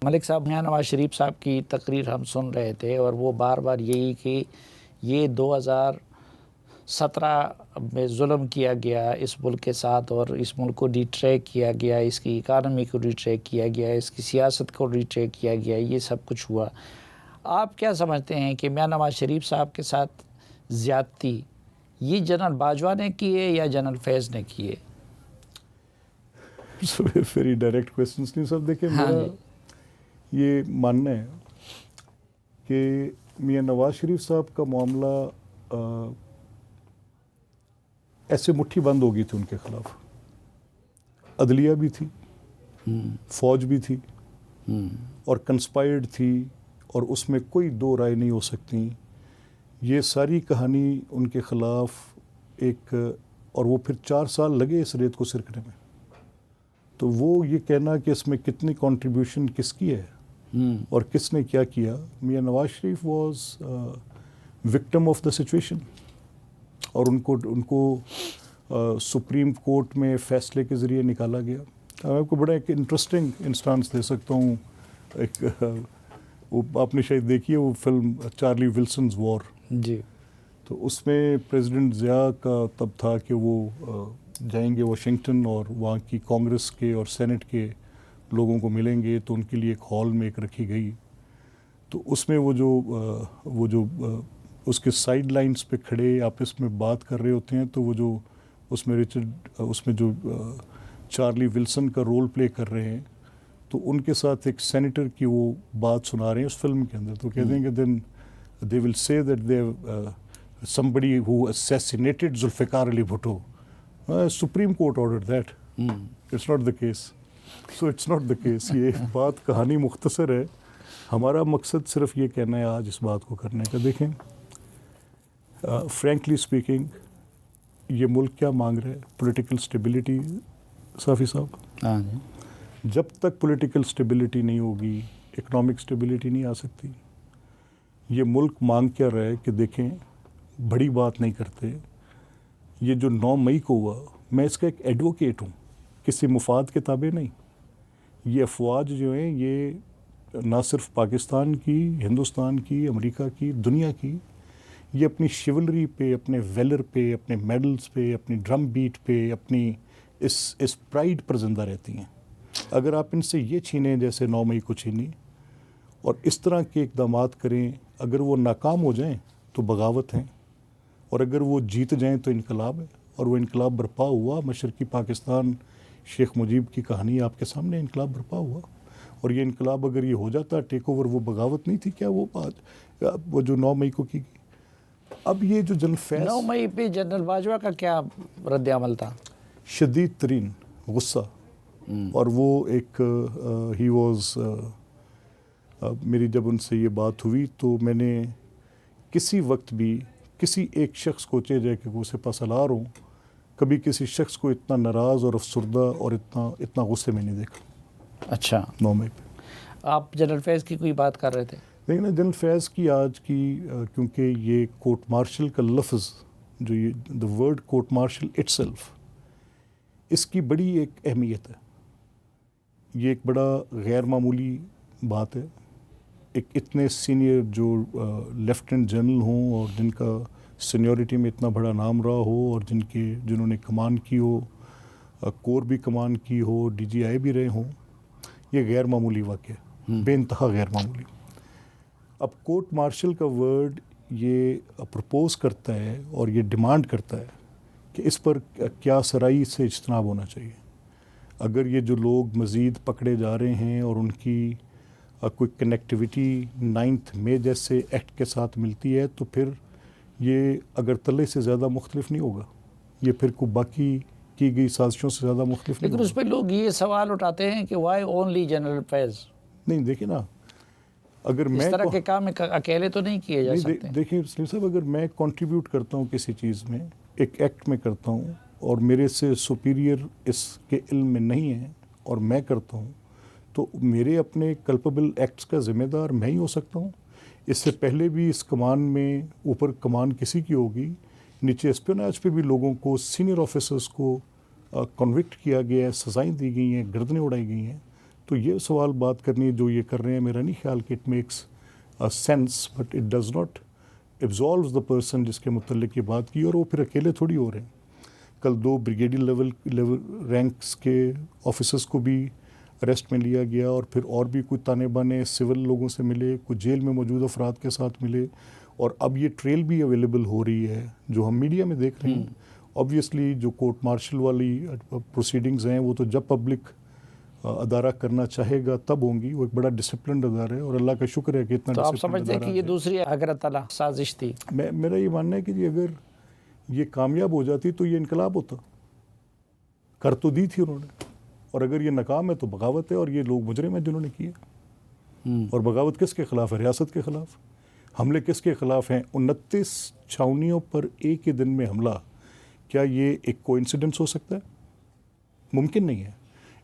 ملک صاحب، میاں نواز شریف صاحب کی تقریر ہم سن رہے تھے اور وہ بار بار یہی کہ یہ 2017 میں ظلم کیا گیا اس ملک کے ساتھ اور اس ملک کو ڈی ٹریک کیا گیا، اس کی اکانومی کو ڈی ٹریک کیا گیا، اس کی سیاست کو ڈی ٹریک کیا گیا، یہ سب کچھ ہوا۔ آپ کیا سمجھتے ہیں کہ میاں نواز شریف صاحب کے ساتھ زیادتی یہ جنرل باجوہ نے کی ہے یا جنرل فیض نے کی ہے؟ ویری ڈائریکٹ کویسچنس نہیں صاحب. دیکھیں میرا یہ ماننا ہے کہ میاں نواز شریف صاحب کا معاملہ ایسے مٹھی بند ہو گئی تھی ان کے خلاف. عدلیہ بھی تھی، فوج بھی تھی اور کنسپائرڈ تھی، اور اس میں کوئی دو رائے نہیں ہو سکتی. یہ ساری کہانی ان کے خلاف ایک، اور وہ پھر 4 سال لگے اس ریت کو سرکنے میں. تو وہ یہ کہنا کہ اس میں کتنی کنٹریبیوشن کس کی ہے اور کس نے کیا کیا. Mian Nawaz Sharif was victim of the situation, اور ان کو سپریم کورٹ میں فیصلے کے ذریعے نکالا گیا. میں آپ کو بڑا ایک انٹرسٹنگ انسٹانس دے سکتا ہوں. ایک وہ آپ نے شاید دیکھی ہے وہ فلم چارلی ولسنز وار. جی. تو اس میں پریزیڈنٹ ضیاء کا تب تھا کہ وہ جائیں گے واشنگٹن اور وہاں کی کانگریس کے اور سینٹ کے لوگوں کو ملیں گے، تو ان کے لیے ایک ہال میں ایک رکھی گئی. تو اس میں وہ جو اس کے سائیڈ لائنز پہ کھڑے آپس میں بات کر رہے ہوتے ہیں، تو وہ جو اس میں جو چارلی ولسن کا رول پلے کر رہے ہیں، تو ان کے ساتھ ایک سینیٹر کی وہ بات سنا رہے ہیں اس فلم کے اندر. تو کہتے ہیں کہ دین they will say that they somebody who assassinated Zulfikar Ali Bhutto. Supreme Court ordered that. It's not the case. So it's not the case. یہ بات کہانی مختصر ہے. ہمارا مقصد صرف یہ کہنا ہے آج اس بات کو کرنے کا. دیکھیں frankly speaking یہ ملک کیا مانگ رہا ہے؟ Political stability. صافی صاحب، جب تک پولیٹیکل اسٹیبلٹی نہیں ہوگی اکنامک اسٹیبلٹی نہیں آ سکتی. یہ ملک مانگ کیا رہا ہے کہ دیکھیں بڑی بات نہیں کرتے. یہ جو 9 مئی کو ہوا، میں اس کا ایک ایڈوکیٹ ہوں، کسی مفاد کے تابع نہیں. یہ افواج جو ہیں یہ نہ صرف پاکستان کی، ہندوستان کی، امریکہ کی، دنیا کی، یہ اپنی شیولری پہ، اپنے ویلر پہ، اپنے میڈلز پہ، اپنی ڈرم بیٹ پہ، اپنی اس پرائیڈ پر زندہ رہتی ہیں. اگر آپ ان سے یہ چھینیں جیسے 9 مئی کو چھینی اور اس طرح کے اقدامات کریں، اگر وہ ناکام ہو جائیں تو بغاوت ہیں، اور اگر وہ جیت جائیں تو انقلاب ہے. اور وہ انقلاب برپا ہوا. مشرقی پاکستان شیخ مجیب کی کہانی آپ کے سامنے، انقلاب برپا ہوا. اور یہ انقلاب اگر یہ ہو جاتا ٹیک اوور، وہ بغاوت نہیں تھی کیا وہ بات وہ جو 9 مئی کو کی گئی. اب یہ جو جنرل فیض 9 مئی پہ جنرل باجوہ کا کیا رد عمل تھا؟ شدید ترین غصہ. اور وہ ایک ہی واز میری جب ان سے یہ بات ہوئی تو میں نے کسی وقت بھی کسی ایک شخص کو چاہے کہ وہ سپہ سالار ہوں، کبھی کسی شخص کو اتنا ناراض اور افسردہ اور اتنا غصے میں نہیں دیکھا. اچھا. 9 مئی پہ آپ جنرل فیض کی کوئی بات کر رہے تھے؟ لیکن جنرل فیض کی آج کی کیونکہ یہ کورٹ مارشل کا لفظ جو یہ the word court martial itself, اس کی بڑی ایک اہمیت ہے. یہ ایک بڑا غیر معمولی بات ہے. ایک اتنے سینئر جو لیفٹنٹ جنرل ہوں اور جن کا سینیورٹی میں اتنا بڑا نام رہا ہو، اور جنہوں نے کمان کی ہو، کور بھی کمان کی ہو، ڈی جی آئی بھی رہے ہوں، یہ غیر معمولی واقعہ ہے، بے انتہا غیر معمولی. اب کورٹ مارشل کا ورڈ یہ پرپوز کرتا ہے اور یہ ڈیمانڈ کرتا ہے کہ اس پر کیا سرائی سے اجتناب ہونا چاہیے. اگر یہ جو لوگ مزید پکڑے جا رہے ہیں اور ان کی کوئی کنیکٹیویٹی 9 مئی جیسے ایکٹ کے ساتھ ملتی ہے، تو پھر یہ اگر تلے سے زیادہ مختلف نہیں ہوگا، یہ پھر کوئی باقی کی گئی سازشوں سے زیادہ مختلف نہیں لیکن اس پہ لوگ یہ سوال اٹھاتے ہیں کہ وائی اونلی جنرل فیض؟ نہیں دیکھیں نا، اگر میں اس طرح کے کام اکیلے تو نہیں کیے جا سکتے. دیکھیں سلیم صاحب، اگر میں کنٹریبیوٹ کرتا ہوں کسی چیز میں، ایک ایکٹ میں کرتا ہوں، اور میرے سے سپیریئر اس کے علم میں نہیں ہے اور میں کرتا ہوں، تو میرے اپنے کلپیبل ایکٹس کا ذمہ دار میں ہی ہو سکتا ہوں. اس سے پہلے بھی اس کمان میں اوپر کمان کسی کی ہوگی، نیچے اسپیونیج پہ بھی لوگوں کو، سینئر آفیسرز کو کنوکٹ کیا گیا ہے، سزائیں دی گئی ہیں، گردنیں اڑائی گئی ہیں. تو یہ سوال بات کرنی جو یہ کر رہے ہیں، میرا نہیں خیال کہ it makes sense, but it does not absolves the person جس کے متعلق یہ بات کی، اور وہ پھر اکیلے تھوڑی ہو رہے ہیں. کل 2 بریگیڈیئر لیول رینکس کے آفیسرس کو بھی اریسٹ میں لیا گیا، اور پھر اور بھی کوئی تانے بانے سول لوگوں سے ملے، کچھ جیل میں موجود افراد کے ساتھ ملے، اور اب یہ ٹریل بھی اویلیبل ہو رہی ہے جو ہم میڈیا میں دیکھ رہے ہیں. آبویسلی جو کورٹ مارشل والی پروسیڈنگز ہیں وہ تو جب پبلک ادارہ کرنا چاہے گا تب ہوں گی. وہ ایک بڑا ڈسپلنڈ ادارہ ہے، اور اللہ کا شکر ہے کہ اتنا تو آپ ڈسپلنڈ سمجھتے ہیں کہ یہ دوسری اگرتلا سازش تھی؟ میرا یہ ماننا ہے کہ جی اگر یہ کامیاب ہو جاتی تو یہ انقلاب ہوتا. کر تو دی تھی انہوں نے، اور اگر یہ ناکام ہے تو بغاوت ہے، اور یہ لوگ مجرم ہیں جنہوں نے کیا. اور بغاوت کس کے خلاف ہے؟ ریاست کے خلاف. حملے کس کے خلاف ہیں؟ 29 چھاؤنیوں پر ایک ہی دن میں حملہ. کیا یہ ایک کوئنسیڈنس ہو سکتا ہے؟ ممکن نہیں ہے.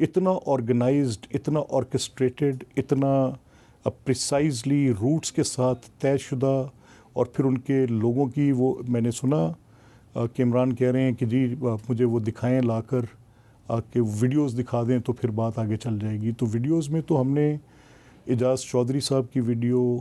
اتنا آرگنائزڈ، اتنا آرکسٹریٹڈ، اتنا پریسائزلی روٹس کے ساتھ طے شدہ، اور پھر ان کے لوگوں کی وہ میں نے سنا کہ عمران کہہ رہے ہیں کہ جی مجھے وہ دکھائیں لا کر کہ ویڈیوز دکھا دیں تو پھر بات آگے چل جائے گی. تو ویڈیوز میں تو ہم نے اعجاز چودھری صاحب کی ویڈیو،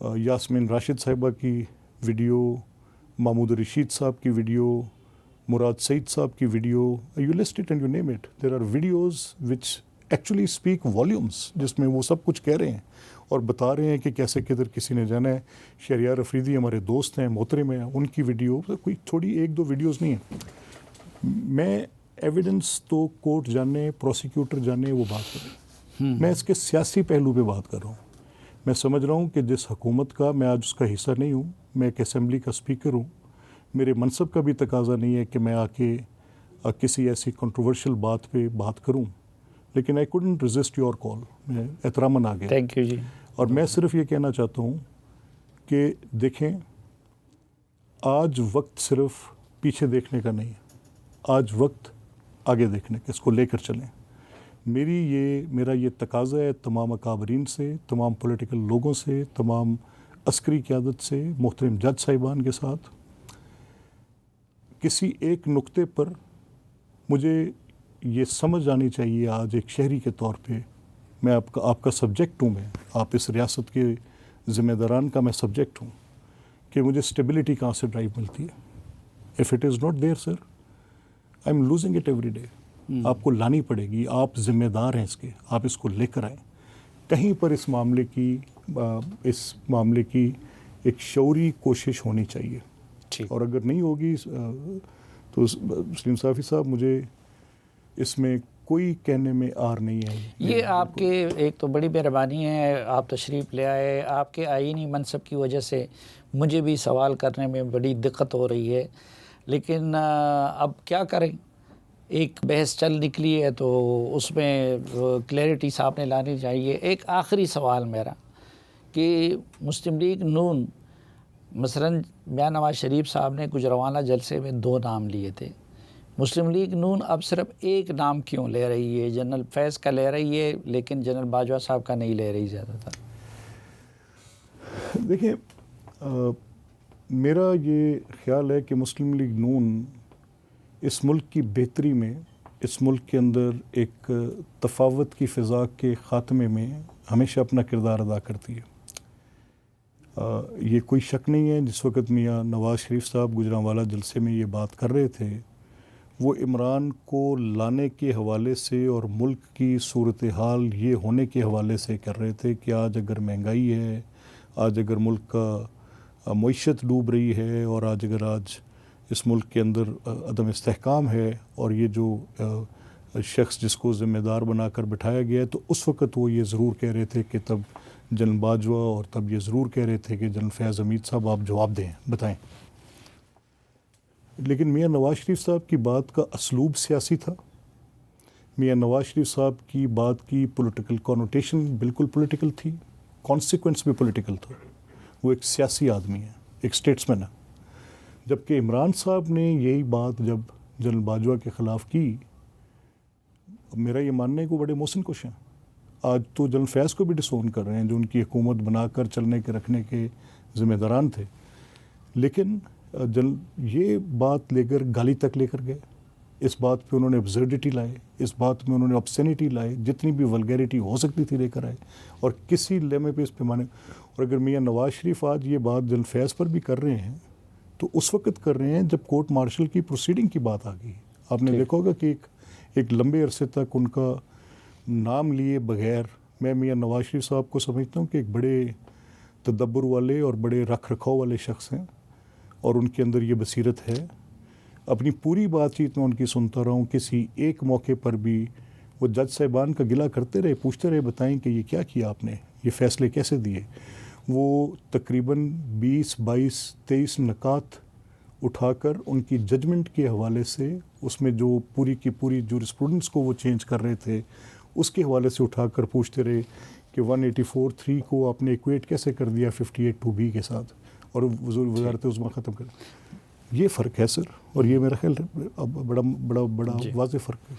یاسمین راشد صاحبہ کی ویڈیو، محمود رشید صاحب کی ویڈیو، مراد سعید صاحب کی video, you list it and you name it. There are videos which actually speak volumes, جس میں وہ سب کچھ کہہ رہے ہیں اور بتا رہے ہیں کہ کیسے کدھر کسی نے جانا ہے. شہریار افریدی ہمارے دوست ہیں، محترم ہیں، ان کی ویڈیو کوئی تھوڑی 1-2 ویڈیوز نہیں ہیں. میں ایویڈنس تو کورٹ جانے، پروسیکیوٹر جانے وہ بات کریں. میں اس کے سیاسی پہلو پہ بات کر رہا ہوں. میں سمجھ رہا ہوں کہ جس حکومت کا میں آج اس کا حصہ نہیں ہوں، میں ایک اسمبلی کا اسپیکر ہوں، میرے منصب کا بھی تقاضا نہیں ہے کہ میں آ کے کسی ایسی کنٹروورشل بات پہ بات کروں، لیکن I couldn't resist your call. میں احتراماً آ گیا. Thank you ji. اور میں صرف یہ کہنا چاہتا ہوں کہ دیکھیں، آج وقت صرف پیچھے دیکھنے کا نہیں ہے، آج وقت آگے دیکھنے کا، اس کو لے کر چلیں. میرا یہ تقاضا ہے تمام اکابرین سے، تمام پولیٹیکل لوگوں سے، تمام عسکری قیادت سے، محترم جج صاحبان کے ساتھ. کسی ایک نقطے پر مجھے یہ سمجھ آنی چاہیے آج ایک شہری کے طور پہ، میں آپ کا سبجیکٹ ہوں، میں آپ اس ریاست کے ذمہ داران کا میں سبجیکٹ ہوں، کہ مجھے اسٹیبلٹی کہاں سے ڈرائیو ملتی ہے. If it is not there sir, I am losing it every day. آپ کو لانی پڑے گی، آپ ذمہ دار ہیں اس کے، آپ اس کو لے کر آئیں. کہیں پر اس معاملے کی ایک شعوری کوشش ہونی چاہیے. اور اگر نہیں ہوگی تو سلیم صافی صاحب، مجھے اس میں کوئی کہنے میں آر نہیں ہے. یہ آپ کے ایک تو بڑی مہربانی ہے، آپ تشریف لے آئے. آپ کے آئینی منصب کی وجہ سے مجھے بھی سوال کرنے میں بڑی دقت ہو رہی ہے، لیکن اب کیا کریں، ایک بحث چل نکلی ہے تو اس میں کلیئرٹی صاحب نے لانی چاہیے. ایک آخری سوال میرا کہ مسلم لیگ نون، مثلاً میاں نواز شریف صاحب نے گجرانوالہ جلسے میں 2 نام لیے تھے، مسلم لیگ نون اب صرف ایک نام کیوں لے رہی ہے؟ جنرل فیض کا لے رہی ہے لیکن جنرل باجوہ صاحب کا نہیں لے رہی زیادہ تر. دیکھیں، میرا یہ خیال ہے کہ مسلم لیگ نون اس ملک کی بہتری میں، اس ملک کے اندر ایک تفاوت کی فضا کے خاتمے میں ہمیشہ اپنا کردار ادا کرتی ہے. یہ کوئی شک نہیں ہے، جس وقت میاں نواز شریف صاحب گجرانوالہ جلسے میں یہ بات کر رہے تھے، وہ عمران کو لانے کے حوالے سے اور ملک کی صورتحال یہ ہونے کے حوالے سے کر رہے تھے کہ آج اگر مہنگائی ہے، آج اگر ملک کا معیشت ڈوب رہی ہے، اور آج اس ملک کے اندر عدم استحکام ہے، اور یہ جو شخص جس کو ذمہ دار بنا کر بٹھایا گیا ہے، تو اس وقت وہ یہ ضرور کہہ رہے تھے کہ تب جنرل باجوہ، اور تب یہ ضرور کہہ رہے تھے کہ جنرل فیض حمید صاحب آپ جواب دیں، بتائیں. لیکن میاں نواز شریف صاحب کی بات کا اسلوب سیاسی تھا. میاں نواز شریف صاحب کی بات کی پولیٹیکل کانوٹیشن بالکل پولیٹیکل تھی، کانسیکوینس بھی پولیٹیکل تھا. وہ ایک سیاسی آدمی ہے، ایک اسٹیٹسمین ہے. جبکہ عمران صاحب نے یہی بات جب جنرل باجوہ کے خلاف کی، میرا یہ ماننا ہے کہ وہ بڑے محسن کش ہیں. آج تو جنرل فیض کو بھی ڈسون کر رہے ہیں جو ان کی حکومت بنا کر چلنے کے رکھنے کے ذمہ داران تھے. لیکن یہ بات لے کر گالی تک لے کر گئے اس بات پہ انہوں نے ابزرڈیٹی لائے, اس بات میں انہوں نے obscenity لائے, جتنی بھی ولگیرٹی ہو سکتی تھی لے کر آئے, اور کسی لیمے پہ اس پیمانے. اور اگر میاں نواز شریف آج یہ بات جل فیض پر بھی کر رہے ہیں تو اس وقت کر رہے ہیں جب کورٹ مارشل کی پروسیڈنگ کی بات آ گئی. آپ نے دیکھا ہوگا کہ ایک لمبے عرصے تک ان کا نام لیے بغیر, میں میاں نواز شریف صاحب کو سمجھتا ہوں کہ ایک بڑے تدبر والے اور بڑے رکھ رکھاؤ والے شخص ہیں, اور ان کے اندر یہ بصیرت ہے. اپنی پوری بات چیت میں ان کی سنتا رہا ہوں, کسی ایک موقع پر بھی وہ جج صاحبان کا گلہ کرتے رہے, پوچھتے رہے بتائیں کہ یہ کیا کیا آپ نے, یہ فیصلے کیسے دیے. وہ تقریباً 20-22-23 نکات اٹھا کر ان کی ججمنٹ کے حوالے سے, اس میں جو پوری کی پوری جورسپروڈنس کو وہ چینج کر رہے تھے اس کے حوالے سے اٹھا کر پوچھتے رہے کہ 184(3) کو آپ نے ایکویٹ کیسے کر دیا 58(2)B کے ساتھ, اور وزارت عظمیٰ ختم کر. یہ فرق ہے سر, اور یہ میرا خیال بڑا واضح فرق ہے.